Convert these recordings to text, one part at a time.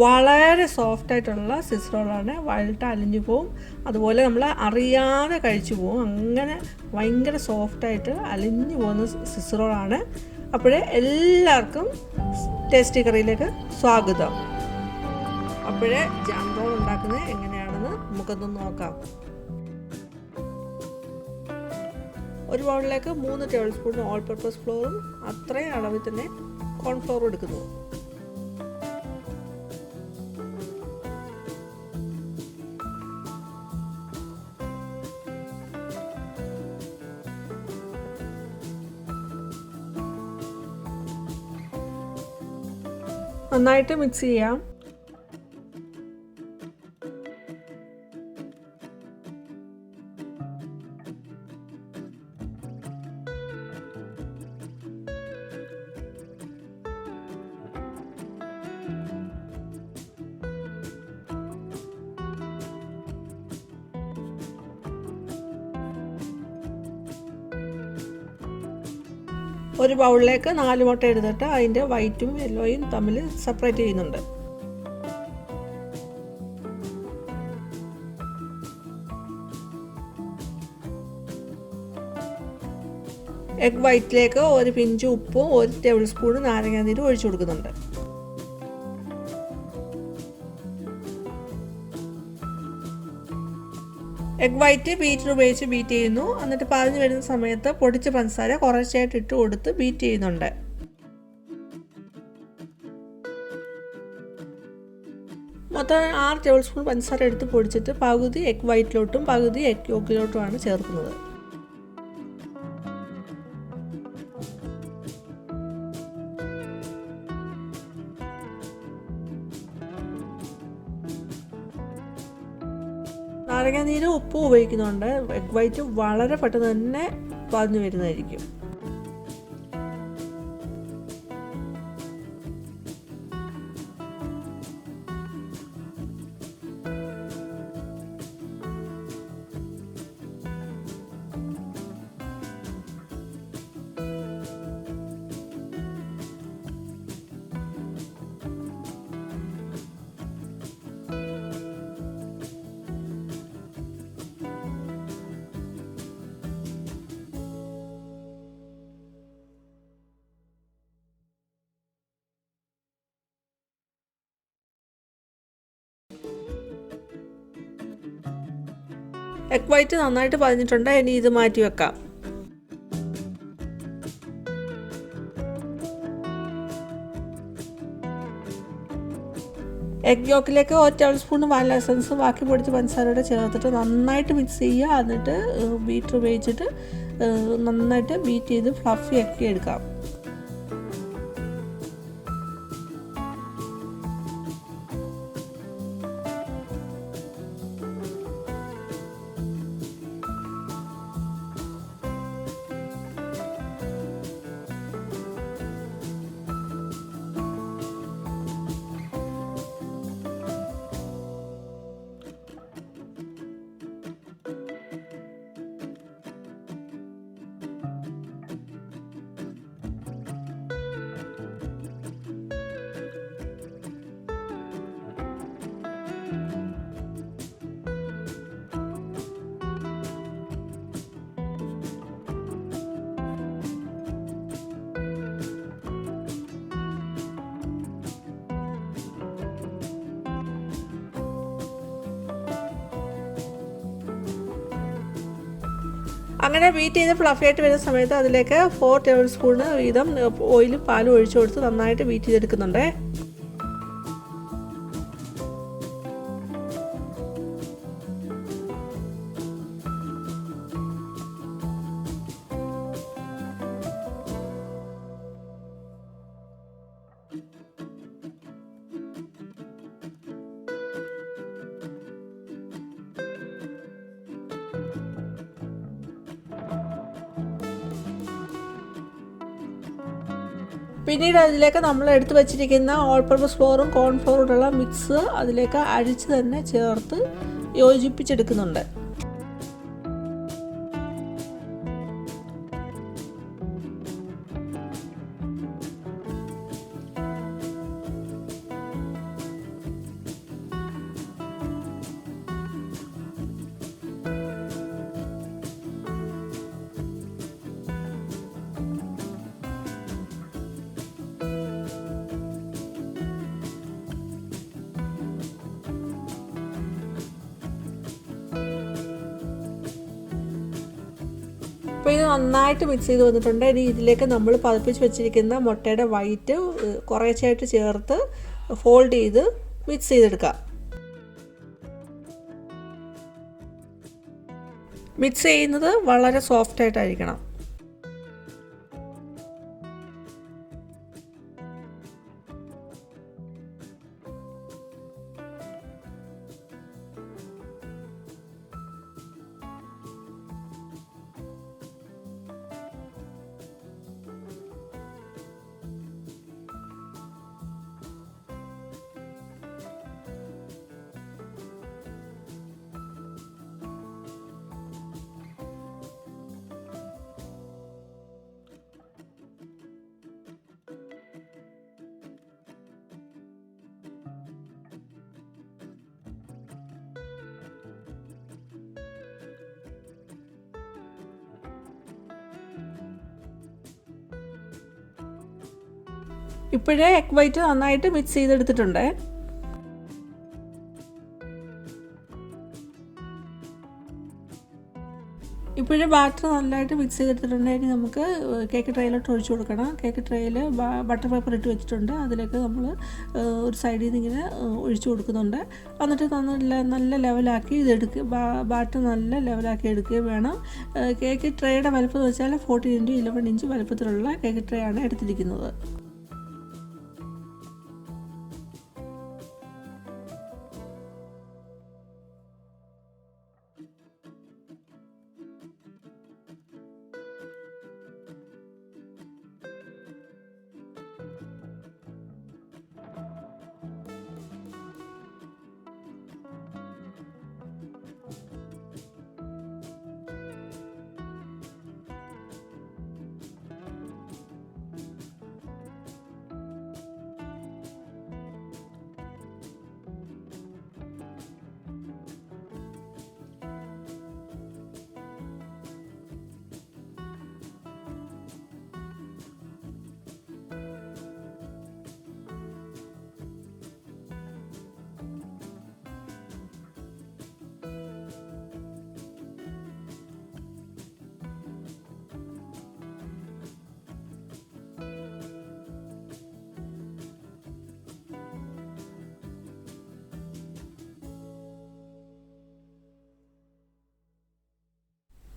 വളരെ സോഫ്റ്റായിട്ടുള്ള സ്വിസ് റോളാണ്. വഴട്ട് അലിഞ്ഞു പോവും, അതുപോലെ നമ്മൾ അറിയാതെ കഴിച്ചു പോവും. അങ്ങനെ ഭയങ്കര സോഫ്റ്റായിട്ട് അലിഞ്ഞു പോകുന്ന സ്വിസ് റോളാണ്. അപ്പോഴേ എല്ലാവർക്കും ടേസ്റ്റി കറിയിലേക്ക് സ്വാഗതം. അപ്പോഴേ ജാം റോൾ ഉണ്ടാക്കുന്നത് എങ്ങനെയാണെന്ന് നമുക്കൊന്ന് നോക്കാം. ഒരു ബൗളിലേക്ക് 3 ടേബിൾ സ്പൂൺ ഓൾ പർപ്പസ് ഫ്ലോറും അത്രയും അളവിൽ തന്നെ കോൺഫ്ലോറും എടുക്കുന്നു. നന്നായിട്ട് മിക്സ് ചെയ്യാം. ഒരു ബൗളിലേക്ക് 4 മുട്ട എടുത്തിട്ട് അതിൻ്റെ വൈറ്റും യെല്ലോയും തമ്മിൽ സെപ്പറേറ്റ് ചെയ്യുന്നുണ്ട്. എഗ് വൈറ്റിലേക്ക് ഒരു പിഞ്ച് ഉപ്പും 1 ടേബിൾ സ്പൂൺ നാരങ്ങാനീരും ഒഴിച്ചു കൊടുക്കുന്നുണ്ട്. എഗ് വൈറ്റ് ബീറ്റർ ഉപയോഗിച്ച് ബീറ്റ് ചെയ്യുന്നു. എന്നിട്ട് പറഞ്ഞു വരുന്ന സമയത്ത് പൊടിച്ച പഞ്ചസാര കുറച്ചായിട്ട് ഇട്ട് കൊടുത്ത് ബീറ്റ് ചെയ്യുന്നുണ്ട്. മൊത്തം 6 ടേബിൾ സ്പൂൺ പഞ്ചസാര എടുത്ത് പൊടിച്ചിട്ട് പകുതി എഗ് വൈറ്റിലോട്ടും പകുതി എഗ് യോക്കിലോട്ടുമാണ് ചേർക്കുന്നത്. നാരങ്ങാനീരും ഉപ്പും ഉപയോഗിക്കുന്നുണ്ട്. എഗ് വൈറ്റ് വളരെ പെട്ടെന്ന് തന്നെ പതിഞ്ഞു വരുന്നതായിരിക്കും. എഗ് വൈറ്റ് നന്നായിട്ട് പതിഞ്ഞിട്ടുണ്ട്. ഇനി ഇത് മാറ്റി വെക്കാം. എഗ് യോക്കിലേക്ക് 1 ടേബിൾ സ്പൂൺ വാനില എസൻസ് ബാക്കി പൊടിച്ച് പഞ്ചസാരയോടെ ചേർത്തിട്ട് നന്നായിട്ട് മിക്സ് ചെയ്യുക. എന്നിട്ട് ബീറ്റർ ഉപയോഗിച്ചിട്ട് നന്നായിട്ട് ബീറ്റ് ചെയ്ത് ഫ്ലഫി ആക്കി എടുക്കാം. അങ്ങനെ ബീറ്റ് ചെയ്ത് ഫ്ലഫി ആയിട്ട് വരുന്ന സമയത്ത് അതിലേക്ക് 4 ടേബിൾ സ്പൂൺ വീതം ഓയിലും പാലും ഒഴിച്ചു കൊടുത്ത് നന്നായിട്ട് ബീറ്റ് ചെയ്തെടുക്കുന്നുണ്ട്. പിന്നീട് അതിലേക്ക് നമ്മൾ എടുത്തു വച്ചിരിക്കുന്ന ഓൾ പർപ്പസ് ഫ്ലോറും കോൺഫ്ലോറുള്ള മിക്സ് അതിലേക്ക് അഴിച്ച് തന്നെ ചേർത്ത് യോജിപ്പിച്ചെടുക്കുന്നുണ്ട്. അപ്പോൾ ഇത് നന്നായിട്ട് മിക്സ് ചെയ്ത് വന്നിട്ടുണ്ട്. ഇനി ഇതിലേക്ക് നമ്മൾ പതിപ്പിച്ച് വെച്ചിരിക്കുന്ന മുട്ടയുടെ വൈറ്റ് കുറേശ്ശായിട്ട് ചേർത്ത് ഫോൾഡ് ചെയ്ത് മിക്സ് ചെയ്തെടുക്കാം. മിക്സ് ചെയ്യുന്നത് വളരെ സോഫ്റ്റായിട്ടായിരിക്കണം. ഇപ്പോഴേ എഗ് വൈറ്റ് നന്നായിട്ട് മിക്സ് ചെയ്തെടുത്തിട്ടുണ്ട്. ഇപ്പോഴേ ബാറ്റർ നല്ലതായിട്ട് മിക്സ് ചെയ്തെടുത്തിട്ടുണ്ടെങ്കിൽ നമുക്ക് കേക്ക് ട്രേയിലോട്ട് ഒഴിച്ചു കൊടുക്കണം. കേക്ക് ട്രേയിൽ ബട്ടർ പേപ്പർ ഇട്ട് വെച്ചിട്ടുണ്ട്. അതിലേക്ക് നമ്മൾ ഒരു സൈഡിൽ നിന്ന് ഇങ്ങനെ ഒഴിച്ചു കൊടുക്കുന്നുണ്ട്. എന്നിട്ട് നല്ല ലെവലാക്കി ഇതെടുക്കുക. ബാറ്റർ നല്ല ലെവലാക്കി എടുക്കുകയും വേണം. കേക്ക് ട്രേയുടെ വലുപ്പം എന്ന് വെച്ചാൽ 14x11 ഇഞ്ച് വലുപ്പത്തിലുള്ള കേക്ക് ട്രേ ആണ് എടുത്തിരിക്കുന്നത്.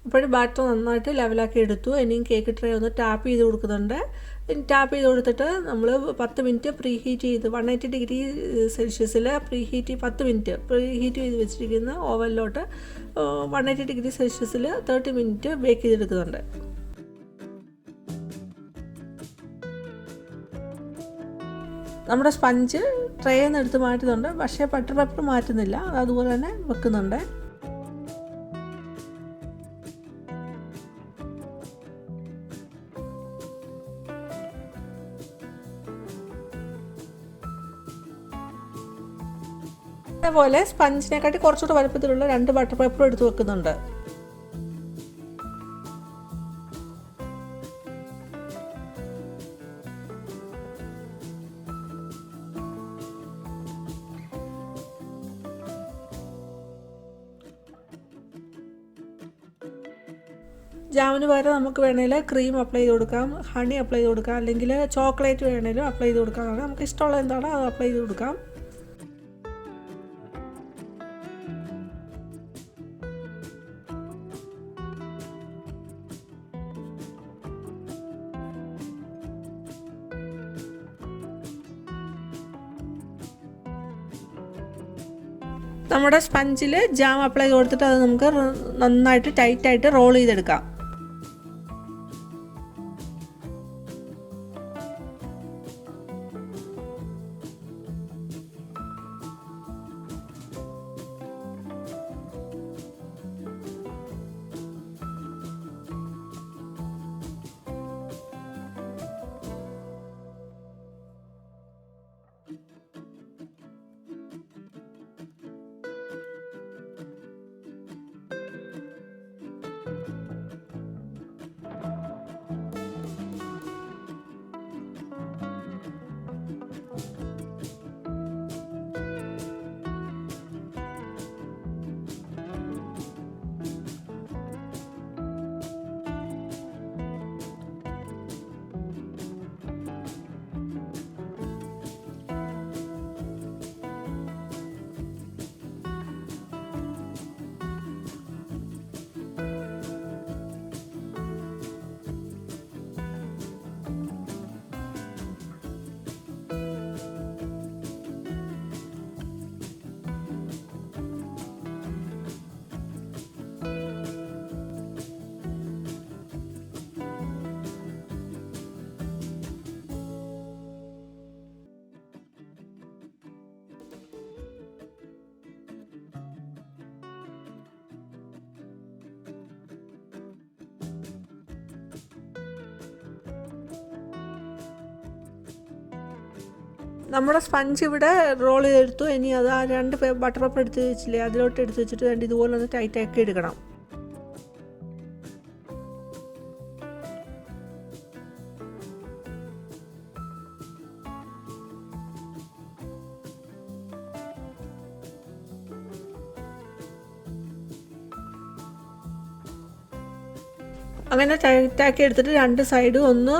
ഇപ്പോഴും ബാറ്റർ നന്നായിട്ട് ലെവലാക്കി എടുത്തു. ഇനിയും കേക്ക് ട്രേ ഒന്ന് ടാപ്പ് ചെയ്ത് കൊടുക്കുന്നുണ്ട്. ടാപ്പ് ചെയ്ത് കൊടുത്തിട്ട് നമ്മൾ 10 മിനിറ്റ് പ്രീ ഹീറ്റ് ചെയ്ത് 180 ഡിഗ്രി സെൽഷ്യസിൽ preheat 10 minute preheat ചെയ്ത് വെച്ചിരിക്കുന്ന ഓവനിലോട്ട് 180 ഡിഗ്രി സെൽഷ്യസിൽ 30 മിനിറ്റ് ബേക്ക് ചെയ്തെടുക്കുന്നുണ്ട്. നമ്മുടെ സ്പഞ്ച് ട്രേയിൽ നിന്ന് എടുത്ത് മാറ്റുന്നുണ്ട്. പക്ഷേ ബട്ടർ പേപ്പർ മാറ്റുന്നില്ല. അത് അതുപോലെ തന്നെ വെക്കുന്നുണ്ട്. അതേപോലെ സ്പഞ്ചിനെക്കാട്ടി കുറച്ചുകൂടെ വലുപ്പത്തിലുള്ള 2 ബട്ടർ പേപ്പർ എടുത്ത് വെക്കുന്നുണ്ട്. ജാമിന് പകരം നമുക്ക് വേണമെങ്കിൽ ക്രീം അപ്ലൈ ചെയ്ത് കൊടുക്കാം, ഹണി അപ്ലൈ ചെയ്ത് കൊടുക്കാം, അല്ലെങ്കിൽ ചോക്ലേറ്റ് വേണമെങ്കിലും അപ്ലൈ ചെയ്ത് കൊടുക്കാം. നമുക്ക് ഇഷ്ടമുള്ള എന്താണോ അത് അപ്ലൈ ചെയ്ത് കൊടുക്കാം. നമ്മുടെ സ്പഞ്ചിൽ ജാം അപ്ലൈ ചെയ്ത് കൊടുത്തിട്ട് അത് നമുക്ക് നന്നായിട്ട് ടൈറ്റായിട്ട് റോൾ ചെയ്തെടുക്കാം. നമ്മുടെ സ്പഞ്ച് ഇവിടെ റോൾ ചെയ്തെടുത്തു. ഇനി അത് ആ 2 ബട്ടർ പേപ്പർ എടുത്ത് വെച്ചില്ലേ, അതിലോട്ട് എടുത്ത് വെച്ചിട്ട് വേണ്ടി ഇതുപോലെ ഒന്ന് ടൈറ്റാക്കി എടുക്കണം. അങ്ങനെ ടൈറ്റാക്കി എടുത്തിട്ട് 2 സൈഡും ഒന്ന്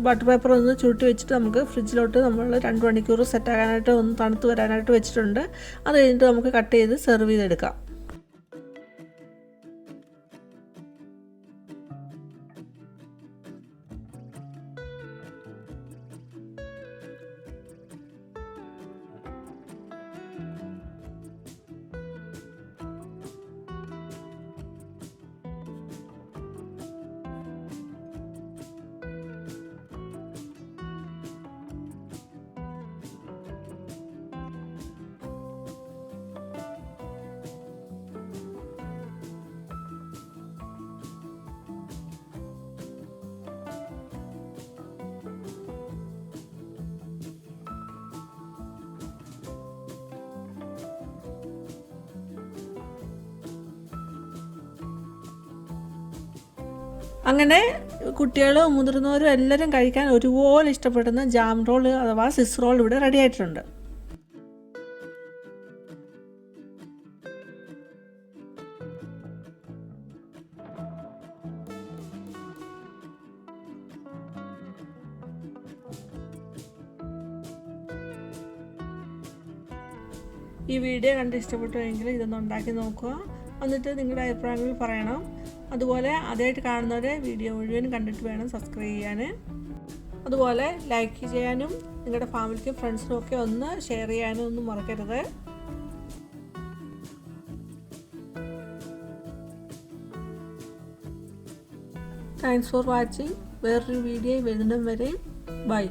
ബട്ടർ പേപ്പർ ഒന്ന് ചുരുട്ടി വെച്ചിട്ട് നമുക്ക് ഫ്രിഡ്ജിലോട്ട് നമ്മൾ 2 മണിക്കൂർ സെറ്റാകാനായിട്ട് ഒന്ന് തണുത്ത് വരാനായിട്ട് വെച്ചിട്ടുണ്ട്. അത് കഴിഞ്ഞിട്ട് നമുക്ക് കട്ട് ചെയ്ത് സെർവ് ചെയ്തെടുക്കാം. അങ്ങനെ കുട്ടികളും മുതിർന്നവരും എല്ലാവരും കഴിക്കാൻ ഒരുപോലെ ഇഷ്ടപ്പെടുന്ന ജാം റോൾ അഥവാ സ്വിസ് റോൾ ഇവിടെ റെഡി ആയിട്ടുണ്ട്. ഈ വീഡിയോ കണ്ട് ഇഷ്ടപ്പെട്ടുവെങ്കിൽ ഇതൊന്ന് ഉണ്ടാക്കി നോക്കുക. എന്നിട്ട് നിങ്ങളുടെ അഭിപ്രായങ്ങൾ പറയണം. അതുപോലെ ആദ്യമായിട്ട് കാണുന്നവരെ വീഡിയോ മുഴുവൻ കണ്ടിട്ട് വേണം സബ്സ്ക്രൈബ് ചെയ്യാൻ. അതുപോലെ ലൈക്ക് ചെയ്യാനും നിങ്ങളുടെ ഫാമിലിക്കും ഫ്രണ്ട്സിനും ഒക്കെ ഒന്ന് ഷെയർ ചെയ്യാനും ഒന്നും മറക്കരുത്. Thanks for watching. വേറൊരു വീഡിയോ വരുന്നിടം വരെ ബൈ.